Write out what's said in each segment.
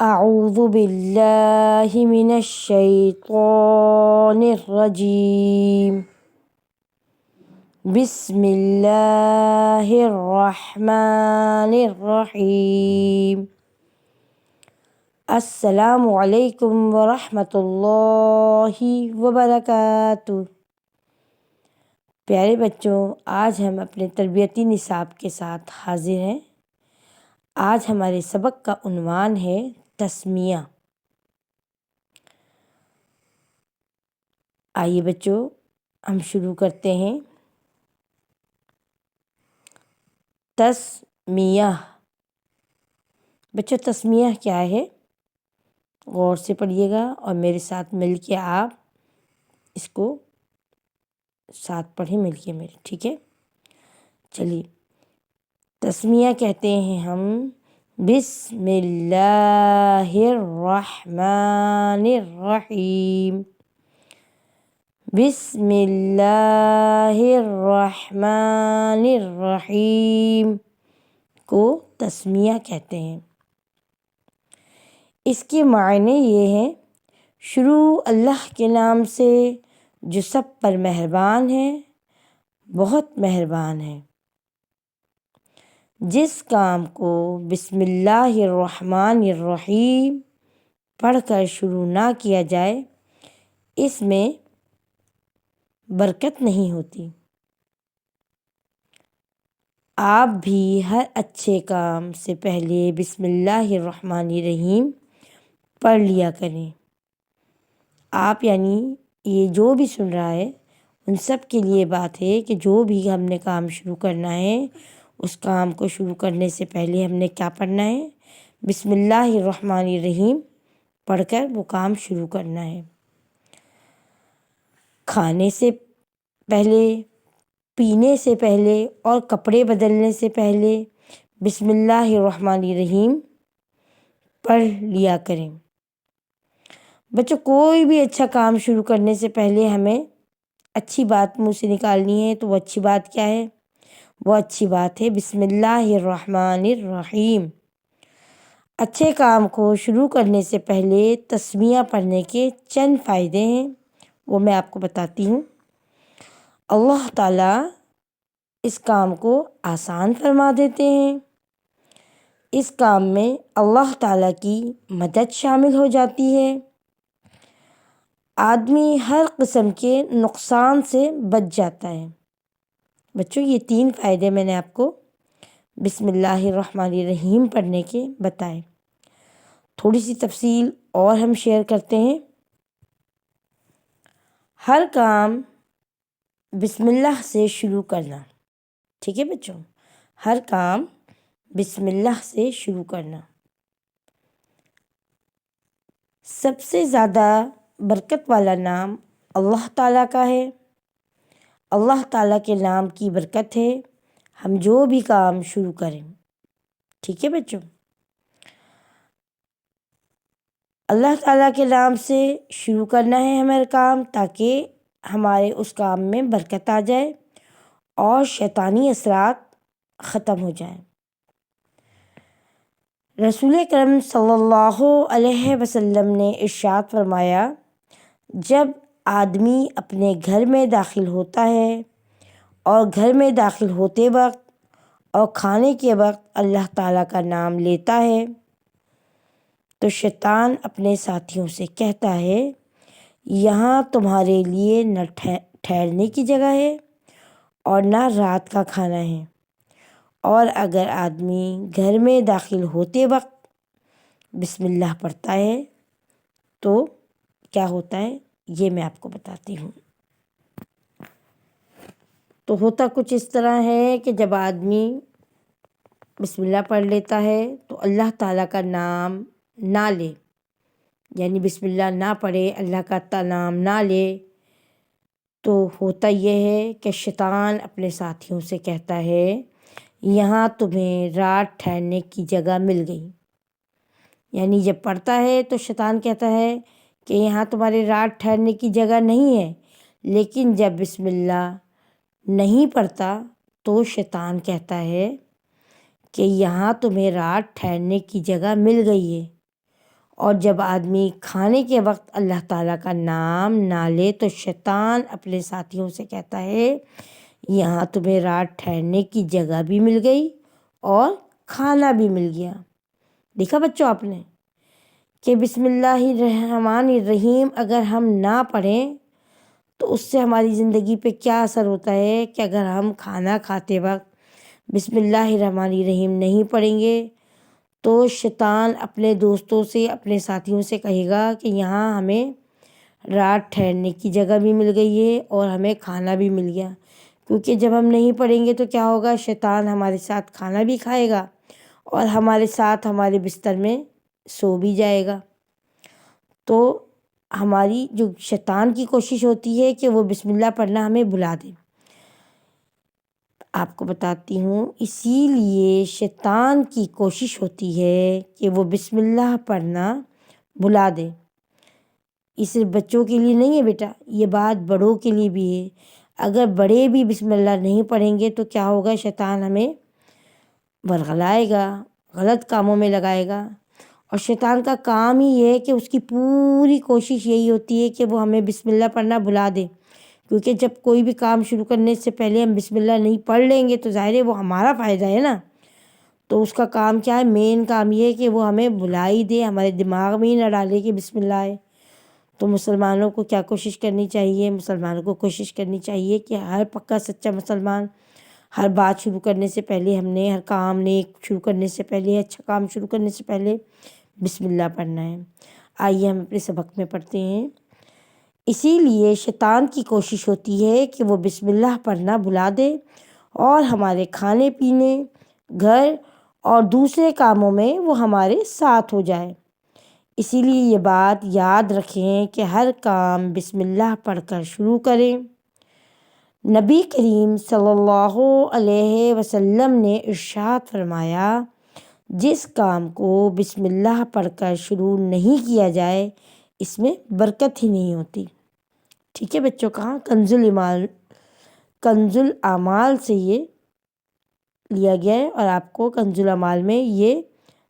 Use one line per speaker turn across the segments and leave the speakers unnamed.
اعوذ باللہ من الشیطان الرجیم بسم اللہ الرحمن الرحیم السلام علیکم ورحمۃ اللہ وبرکاتہ۔ پیارے بچوں، آج ہم اپنے تربیتی نصاب کے ساتھ حاضر ہیں۔ آج ہمارے سبق کا عنوان ہے تسمیہ۔ آئیے بچوں، ہم شروع کرتے ہیں۔ تسمیہ۔ بچوں، تسمیہ کیا ہے؟ غور سے پڑھیے گا اور میرے ساتھ مل کے آپ اس کو ساتھ پڑھیں، مل کے میرے، ٹھیک ہے؟ چلیے، تسمیہ کہتے ہیں ہم بسم اللہ الرحمن الرحیم۔ بسم اللہ الرحمن الرحیم کو تسمیہ کہتے ہیں۔ اس کے معنی یہ ہیں: شروع اللہ کے نام سے جو سب پر مہربان ہے، بہت مہربان ہے۔ جس کام کو بسم اللہ الرحمن الرحیم پڑھ کر شروع نہ کیا جائے، اس میں برکت نہیں ہوتی۔ آپ بھی ہر اچھے کام سے پہلے بسم اللہ الرحمن الرحیم پڑھ لیا کریں۔ آپ یعنی یہ جو بھی سن رہا ہے، ان سب کے لیے بات ہے کہ جو بھی ہم نے کام شروع کرنا ہے، اس کام کو شروع کرنے سے پہلے ہم نے کیا پڑھنا ہے؟ بسم اللہ الرحمن الرحیم پڑھ کر وہ کام شروع کرنا ہے۔ کھانے سے پہلے، پینے سے پہلے اور کپڑے بدلنے سے پہلے بسم اللہ الرحمن الرحیم پڑھ لیا کریں۔ بچوں، کوئی بھی اچھا کام شروع کرنے سے پہلے ہمیں اچھی بات منہ سے نکالنی ہے، تو وہ اچھی بات کیا ہے؟ وہ اچھی بات ہے بسم اللہ الرحمن الرحیم۔ اچھے کام کو شروع کرنے سے پہلے تسمیہ پڑھنے کے چند فائدے ہیں، وہ میں آپ کو بتاتی ہوں۔ اللہ تعالیٰ اس کام کو آسان فرما دیتے ہیں۔ اس کام میں اللہ تعالیٰ کی مدد شامل ہو جاتی ہے۔ آدمی ہر قسم کے نقصان سے بچ جاتا ہے۔ بچوں، یہ 3 فائدے میں نے آپ کو بسم اللہ الرحمن الرحیم پڑھنے کے بتائے۔ تھوڑی سی تفصیل اور ہم شیئر کرتے ہیں۔ ہر کام بسم اللہ سے شروع کرنا، ٹھیک ہے بچوں؟ ہر کام بسم اللہ سے شروع کرنا۔ سب سے زیادہ برکت والا نام اللہ تعالیٰ کا ہے۔ اللہ تعالیٰ کے نام کی برکت ہے ہم جو بھی کام شروع کریں، ٹھیک ہے بچوں؟ اللہ تعالیٰ کے نام سے شروع کرنا ہے ہمارا کام، تاکہ ہمارے اس کام میں برکت آ جائے اور شیطانی اثرات ختم ہو جائیں۔ رسول اکرم صلی اللہ علیہ وسلم نے ارشاد فرمایا، جب آدمی اپنے گھر میں داخل ہوتا ہے اور گھر میں داخل ہوتے وقت اور کھانے کے وقت اللہ تعالیٰ کا نام لیتا ہے، تو شیطان اپنے ساتھیوں سے کہتا ہے، یہاں تمہارے لیے نہ ٹھہرنے کی جگہ ہے اور نہ رات کا کھانا ہے۔ اور اگر آدمی گھر میں داخل ہوتے وقت بسم اللہ پڑھتا ہے تو کیا ہوتا ہے، یہ میں آپ کو بتاتی ہوں۔ تو ہوتا کچھ اس طرح ہے کہ جب آدمی بسم اللہ پڑھ لیتا ہے تو اللہ تعالیٰ کا نام نہ لے، یعنی بسم اللہ نہ پڑھے، اللہ کا نام نہ لے، تو ہوتا یہ ہے کہ شیطان اپنے ساتھیوں سے کہتا ہے، یہاں تمہیں رات ٹھہرنے کی جگہ مل گئی۔ یعنی جب پڑھتا ہے تو شیطان کہتا ہے کہ یہاں تمہارے رات ٹھہرنے کی جگہ نہیں ہے، لیکن جب بسم اللہ نہیں پڑھتا تو شیطان کہتا ہے کہ یہاں تمہیں رات ٹھہرنے کی جگہ مل گئی ہے۔ اور جب آدمی کھانے کے وقت اللہ تعالیٰ کا نام نہ لے تو شیطان اپنے ساتھیوں سے کہتا ہے یہاں تمہیں رات ٹھہرنے کی جگہ بھی مل گئی اور کھانا بھی مل گیا۔ دیکھا بچوں آپ نے کہ بسم اللہ الرحمن الرحیم اگر ہم نہ پڑھیں تو اس سے ہماری زندگی پہ کیا اثر ہوتا ہے کہ اگر ہم کھانا کھاتے وقت بسم اللہ الرحمن الرحیم نہیں پڑھیں گے تو شیطان اپنے دوستوں سے اپنے ساتھیوں سے کہے گا کہ یہاں ہمیں رات ٹھہرنے کی جگہ بھی مل گئی ہے اور ہمیں کھانا بھی مل گیا، کیونکہ جب ہم نہیں پڑھیں گے تو کیا ہوگا، شیطان ہمارے ساتھ کھانا بھی کھائے گا اور ہمارے ساتھ ہمارے بستر میں سو بھی جائے گا۔ تو ہماری جو شیطان کی کوشش ہوتی ہے کہ وہ بسم اللہ پڑھنا ہمیں بھلا دے۔ آپ کو بتاتی ہوں اسی لیے شیطان کی کوشش ہوتی ہے کہ وہ بسم اللہ پڑھنا بھلا دے۔ یہ صرف بچوں کے لیے نہیں ہے بیٹا، یہ بات بڑوں کے لیے بھی ہے۔ اگر بڑے بھی بسم اللہ نہیں پڑھیں گے تو کیا ہوگا، شیطان ہمیں ورغلائے گا، غلط کاموں میں لگائے گا۔ اور شیطان کا کام ہی یہ ہے کہ اس کی پوری کوشش یہی ہوتی ہے کہ وہ ہمیں بسم اللہ پڑھنا بھلا دے، کیونکہ جب کوئی بھی کام شروع کرنے سے پہلے ہم بسم اللہ نہیں پڑھ لیں گے تو ظاہر ہے وہ ہمارا فائدہ ہے نا۔ تو اس کا کام کیا ہے، مین کام یہ ہے کہ وہ ہمیں بھلا ہی دے، ہمارے دماغ میں ہی نہ ڈالے کہ بسم اللہ ہے۔ تو مسلمانوں کو کیا کوشش کرنی چاہیے، مسلمانوں کو کوشش کرنی چاہیے کہ ہر پکا سچا مسلمان ہر بات شروع کرنے سے پہلے ہم نے ہر کام نیک شروع کرنے سے پہلے، اچھا کام شروع کرنے سے پہلے بسم اللہ پڑھنا ہے۔ آئیے ہم اپنے سبق میں پڑھتے ہیں۔ اسی لیے شیطان کی کوشش ہوتی ہے کہ وہ بسم اللہ پڑھنا بھلا دے اور ہمارے کھانے پینے، گھر اور دوسرے کاموں میں وہ ہمارے ساتھ ہو جائے۔ اسی لیے یہ بات یاد رکھیں کہ ہر کام بسم اللہ پڑھ کر شروع کریں۔ نبی کریم صلی اللہ علیہ وسلم نے ارشاد فرمایا جس کام کو بسم اللہ پڑھ کر شروع نہیں کیا جائے اس میں برکت ہی نہیں ہوتی۔ ٹھیک ہے بچوں، کہاں کنز الاعمال سے یہ لیا گیا ہے اور آپ کو کنز الاعمال میں یہ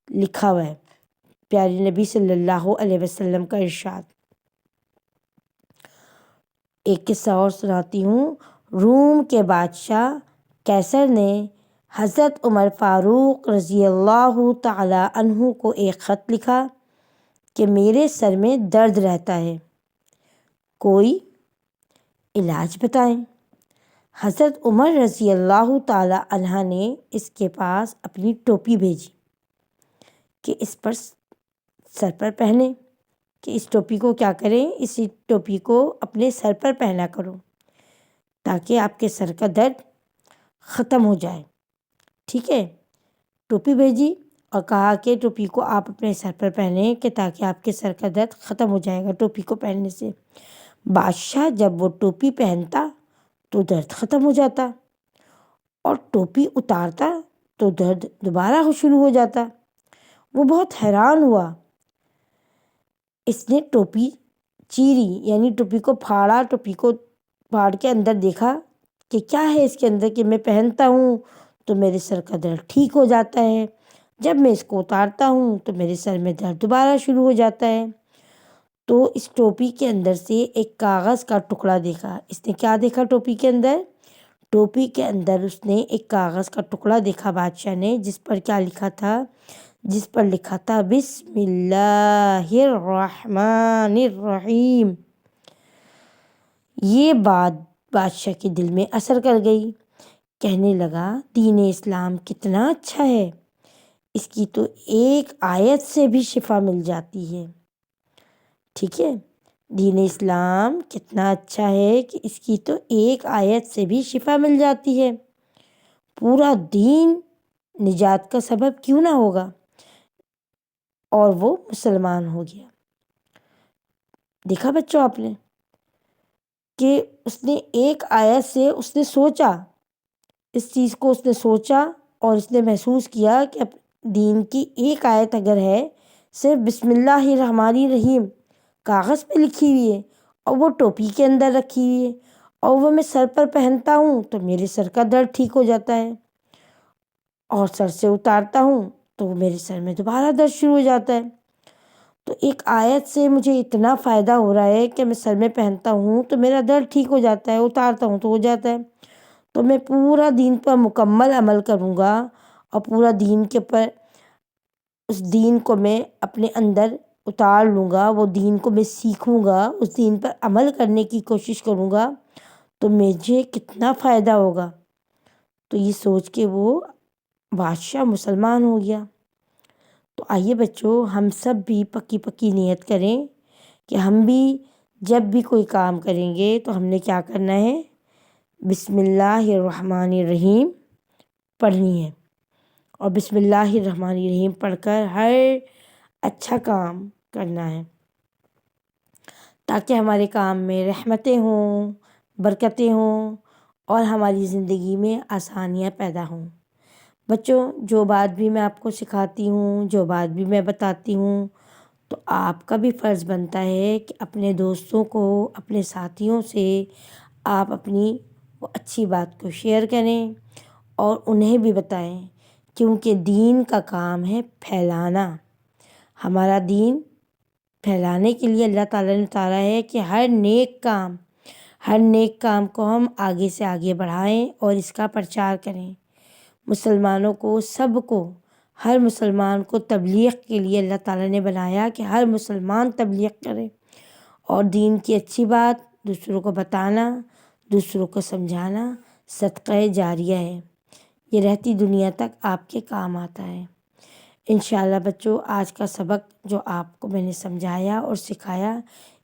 لکھا ہوا ہے، پیارے نبی صلی اللہ علیہ وسلم کا ارشاد۔ ایک قصہ اور سناتی ہوں۔ روم کے بادشاہ قیصر نے حضرت عمر فاروق رضی اللہ تعالی عنہ کو ایک خط لکھا کہ میرے سر میں درد رہتا ہے، کوئی علاج بتائیں۔ حضرت عمر رضی اللہ تعالی عنہ نے اس کے پاس اپنی ٹوپی بھیجی کہ اس پر سر پر پہنے، کہ اس ٹوپی کو کیا کریں، اسی ٹوپی کو اپنے سر پر پہنا کرو تاکہ آپ کے سر کا درد ختم ہو جائے۔ ٹھیک ہے، ٹوپی بھیجی اور کہا کہ ٹوپی کو آپ اپنے سر پر پہنیں کہ تاکہ آپ کے سر کا درد ختم ہو جائے گا ٹوپی کو پہننے سے۔ بادشاہ جب وہ ٹوپی پہنتا تو درد ختم ہو جاتا اور ٹوپی اتارتا تو درد دوبارہ شروع ہو جاتا۔ وہ بہت حیران ہوا، اس نے ٹوپی چیری یعنی ٹوپی کو پھاڑا، ٹوپی کو پھاڑ کے اندر دیکھا کہ کیا ہے اس کے اندر، کہ میں پہنتا ہوں تو میرے سر کا درد ٹھیک ہو جاتا ہے، جب میں اس کو اتارتا ہوں تو میرے سر میں درد دوبارہ شروع ہو جاتا ہے۔ تو اس ٹوپی کے اندر سے ایک کاغذ کا ٹکڑا دیکھا۔ اس نے کیا دیکھا ٹوپی کے اندر؟ ٹوپی کے اندر اس نے ایک کاغذ کا ٹکڑا دیکھا بادشاہ نے، جس پر کیا لکھا تھا؟ جس پر لکھا تھا بسم اللہ الرحمن الرحیم۔ یہ بات بادشاہ کے دل میں اثر کر گئی، کہنے لگا دین اسلام کتنا اچھا ہے، اس کی تو ایک آیت سے بھی شفا مل جاتی ہے۔ ٹھیک ہے، دین اسلام کتنا اچھا ہے کہ اس کی تو ایک آیت سے بھی شفا مل جاتی ہے، پورا دین نجات کا سبب کیوں نہ ہوگا۔ اور وہ مسلمان ہو گیا۔ دیکھا بچوں آپ نے کہ اس نے ایک آیت سے اس نے سوچا، اس چیز کو اس نے سوچا اور اس نے محسوس کیا کہ دین کی ایک آیت اگر ہے، صرف بسم اللہ الرحمن الرحیم کاغذ پہ لکھی ہوئی ہے اور وہ ٹوپی کے اندر رکھی ہوئی ہے اور وہ میں سر پر پہنتا ہوں تو میرے سر کا درد ٹھیک ہو جاتا ہے، اور سر سے اتارتا ہوں تو میرے سر میں دوبارہ درد شروع ہو جاتا ہے۔ تو ایک آیت سے مجھے اتنا فائدہ ہو رہا ہے کہ میں سر میں پہنتا ہوں تو میرا درد ٹھیک ہو جاتا ہے، اتارتا ہوں تو ہو جاتا ہے۔ تو میں پورا دین پر مکمل عمل کروں گا، اور پورا دین کے پر اس دین کو میں اپنے اندر اتار لوں گا، وہ دین کو میں سیکھوں گا، اس دین پر عمل کرنے کی کوشش کروں گا، تو مجھے کتنا فائدہ ہوگا۔ تو یہ سوچ کے وہ بادشاہ مسلمان ہو گیا۔ تو آئیے بچوں، ہم سب بھی پکی پکی نیت کریں کہ ہم بھی جب بھی کوئی کام کریں گے تو ہم نے کیا کرنا ہے، بسم اللہ الرحمن الرحیم پڑھنی ہے، اور بسم اللہ الرحمن الرحیم پڑھ کر ہر اچھا کام کرنا ہے، تاکہ ہمارے کام میں رحمتیں ہوں، برکتیں ہوں، اور ہماری زندگی میں آسانیاں پیدا ہوں۔ بچوں، جو بات بھی میں آپ کو سکھاتی ہوں، جو بات بھی میں بتاتی ہوں، تو آپ کا بھی فرض بنتا ہے کہ اپنے دوستوں کو، اپنے ساتھیوں سے آپ اپنی وہ اچھی بات کو شیئر کریں اور انہیں بھی بتائیں، کیونکہ دین کا کام ہے پھیلانا۔ ہمارا دین پھیلانے کے لیے اللہ تعالیٰ نے اتارا ہے کہ ہر نیک کام کو ہم آگے سے آگے بڑھائیں اور اس کا پرچار کریں۔ مسلمانوں کو، سب کو، ہر مسلمان کو تبلیغ کے لیے اللہ تعالیٰ نے بنایا کہ ہر مسلمان تبلیغ کرے، اور دین کی اچھی بات دوسروں کو بتانا، دوسروں کو سمجھانا صدقہ جاریہ ہے، یہ رہتی دنیا تک آپ کے کام آتا ہے۔ انشاءاللہ بچوں، آج کا سبق جو آپ کو میں نے سمجھایا اور سکھایا،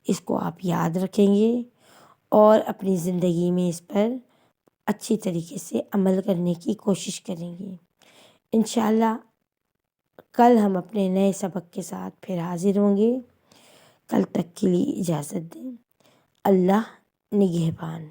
اس کو آپ یاد رکھیں گے اور اپنی زندگی میں اس پر اچھی طریقے سے عمل کرنے کی کوشش کریں گے۔ انشاءاللہ کل ہم اپنے نئے سبق کے ساتھ پھر حاضر ہوں گے۔ کل تک کے لیے اجازت دیں۔ اللہ نگہبان۔